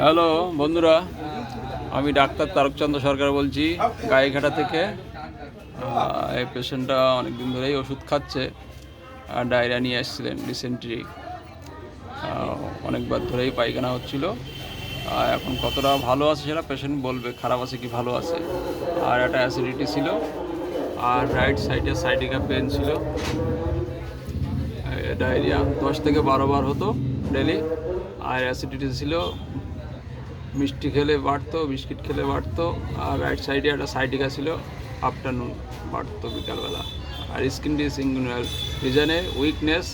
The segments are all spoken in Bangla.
হ্যালো বন্ধুরা, আমি ডাক্তার তারকচন্দ্র সরকার বলছি গাইঘাটা থেকে। এই পেশেন্টটা অনেক দিন ধরেই ওষুধ খাচ্ছে, ডায়রিয়া নিয়ে এসেছিলেন, ডিসেন্ট্রি। অনেকবার ধরেই পায়খানা হচ্ছিল। এখন কতটা ভালো আছে সেটা পেশেন্ট বলবে, খারাপ আছে কি ভালো আছে। আর একটা অ্যাসিডিটি ছিল, আর রাইট সাইডে সাইডিকা পেন ছিল। ডায়রিয়া 10 থেকে 12 বার হতো ডেলি। আর অ্যাসিডিটি ছিল, মিষ্টি খেলে বাড়তো, বিস্কিট খেলে বাড়তো। আর রাইট সাইডে একটা সাইডিকা ছিল, আফটারনুন বাড়তো বিকালবেলা। আর স্কিন ডিসইংগুয়াল রিজনে উইকনেস,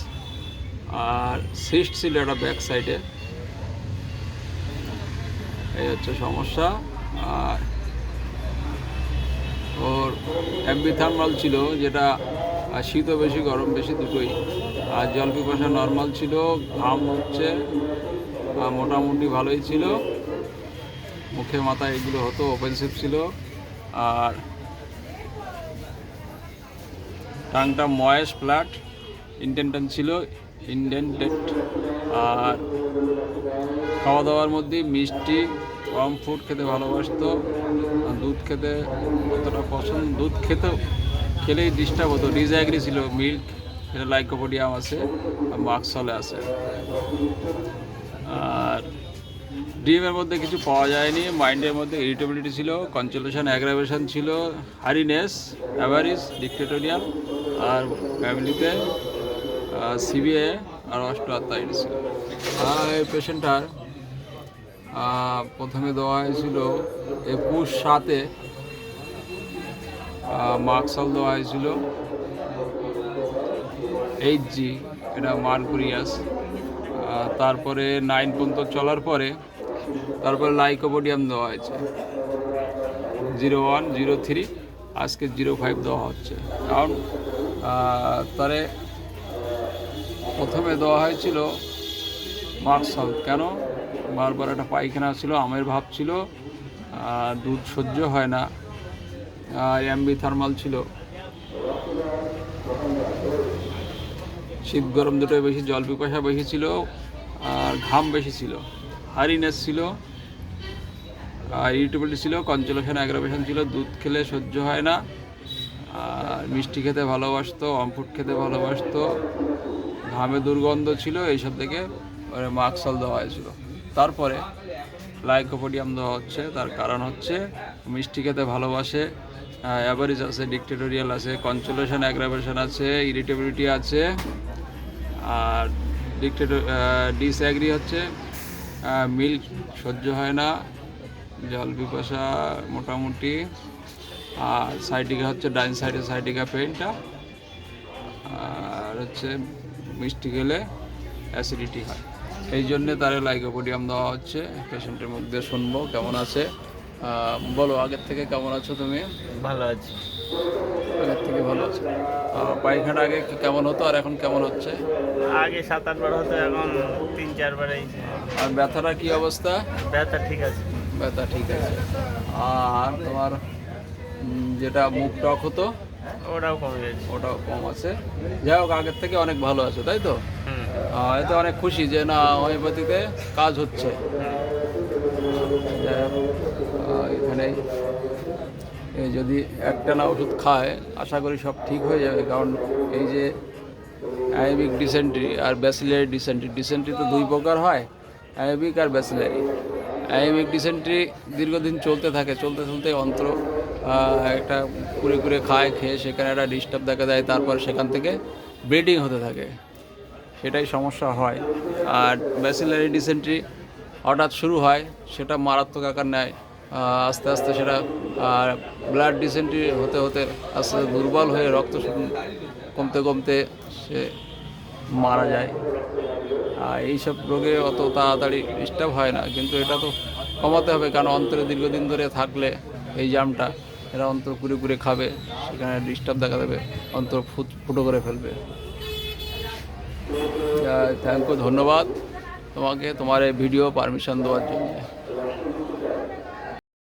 আর সিস্ট ছিল একটা ব্যাক সাইডে। এই হচ্ছে সমস্যা। আর ওর অ্যাম্বিথার্মাল ছিল, যেটা শীতও বেশি গরম বেশি দুটোই। আর জল পিপাসা নর্মাল ছিল, ঘাম হচ্ছে মোটামুটি ভালোই ছিল। মুখে মাথায় এগুলো হতো, অফেন্সিভ ছিল। আর টাংটা ময়েস ফ্ল্যাট ইন্ডেন্টেড ছিল, ইন্ডেন্টেড। আর খাওয়া দাওয়ার মধ্যে মিষ্টি কম, ফুড খেতে ভালোবাসতো, দুধ খেতে অতটা পছন্দ, দুধ খেলেই ডিস্টার্ব হতো, ডিসঅ্যাগ্রি ছিল। মিল্ক এটা লাইকোপোডিয়াম আছে, মাক্সলে আছে। আর ডিমের মধ্যে কিছু পাওয়া যায়নি। মাইন্ডের মধ্যে ইরিটেবিলিটি ছিল, কনসুলেশন অ্যাগ্রাভেশন ছিল, হারিনেস, অ্যাভারিস, ডিক্টেটোরিয়াল। আর ফ্যামিলিতে সিবিএ আর অস্টিওআর্থ্রাইটিস ছিল। এই পেশেন্টটার প্রথমে দেওয়া হয়েছিল 21/7 মাক্সল দেওয়া হয়েছিল 8G, এটা মার্কুরিয়াস। তারপরে 9 পর্যন্ত চলার পরে তারপরে লাইকোপোডিয়াম দেওয়া হয়েছে 01, 03, আজকে 05 দেওয়া হচ্ছে। কারণ তারে প্রথমে দেওয়া হয়েছিল মাক্সল। কেন? বারবার একটা পায়খানা ছিল, আমের ভাব ছিল, দুধ সহ্য হয় না, আর অ্যাম্বিথার্মাল ছিল, শীত গরম দুটোই বেশি, জল পিপাসা বেশি ছিল, আর ঘাম বেশি ছিল, হারিনেস ছিল, আর ইরিটেবিলিটি ছিল, কনসুলেশন অ্যাগ্রাভেশন ছিল, দুধ খেলে সহ্য হয় না, আর মিষ্টি খেতে ভালোবাসতো, অমফুড খেতে ভালোবাসতো, ঘামে দুর্গন্ধ ছিল। এইসব থেকে মাক্সল দেওয়া হয়েছিল। তারপরে লাইকোপোডিয়াম দেওয়া হচ্ছে। তার কারণ হচ্ছে মিষ্টি খেতে ভালোবাসে, অ্যাভারিজ আছে, ডিক্টেটোরিয়াল আছে, কনসুলেশন অ্যাগ্রাভেশন আছে, ইরিটেবিলিটি আছে, আর ডিসঅ্যাগ্রি হচ্ছে, মিল্ক সহ্য হয় না, জল পিপাসা মোটামুটি। আর সাইডিকা হচ্ছে ডাইন সাইডে সাইডিকা পেইনটা। আর হচ্ছে মিষ্টি খেলে অ্যাসিডিটি হয়। এই জন্যে তার লাইকোপোডিয়াম দেওয়া হচ্ছে। পেশেন্টের মধ্যে শুনবো কেমন আছে। বলো, আগের থেকে কেমন আছো তুমি? ভালো আছি। আগের থেকে ভালো আছো। পায়খানা আগে কেমন হতো আর এখন কেমন হচ্ছে? আগে 7-8 বার হতো, এখন 3-4 বার এই। আর ব্যথাটা কি অবস্থা? ব্যথা ঠিক আছে। ব্যথা ঠিক আছে। আর তোমার যেটা মুখ টক হতো ওটাও কমে গেছে। ওটাও কম আছে। যাই হোক, আগের থেকে অনেক ভালো আছে, তাই তো? এতে অনেক খুশি যে না, হোমিওপ্যাথিতে কাজ হচ্ছে। যাই হোক, এখানেই যদি একটানা ওষুধ খায় আশা করি সব ঠিক হয়ে যাবে। কারণ এই যে অ্যামিবিক ডিসেন্ট্রি আর ব্যাসিলারি ডিসেন্ট্রি, ডিসেন্ট্রি তো 2 প্রকার হয়, অ্যামিবিক আর ব্যাসিলারি। অ্যামিবিক ডিসেন্ট্রি দীর্ঘদিন চলতে থাকে, চলতে চলতে অন্ত্র একটা কুড়ে কুড়ে খেয়ে সেখানে একটা ডিস্টার্ব দেখা দেয়, তারপর সেখান থেকে ব্লিডিং হতে থাকে, সেটাই সমস্যা হয়। আর ব্যাসিলারি ডিসেন্ট্রি হঠাৎ শুরু হয়, সেটা মারাত্মক আকার নেয়, আস্তে আস্তে সেটা ব্লাড ডিসেন্ট্রি হতে হতে আস্তে আস্তে দুর্বল হয়ে রক্ত কমতে কমতে সে মারা যায়। এইসব রোগে অত তাড়াতাড়ি ডিস্টার্ব হয় না, কিন্তু এটা তো কমাতে হবে। কারণ অন্তরে দীর্ঘদিন ধরে থাকলে এই জামটা এরা অন্তর কুড়ে কুড়ে খাবে, সেখানে ডিস্টার্ব দেখা দেবে, অন্তর ফুটো করে ফেলবে। থ্যাংক ইউ, ধন্যবাদ তোমাকে, তোমার এই ভিডিও পারমিশন দেওয়ার জন্য।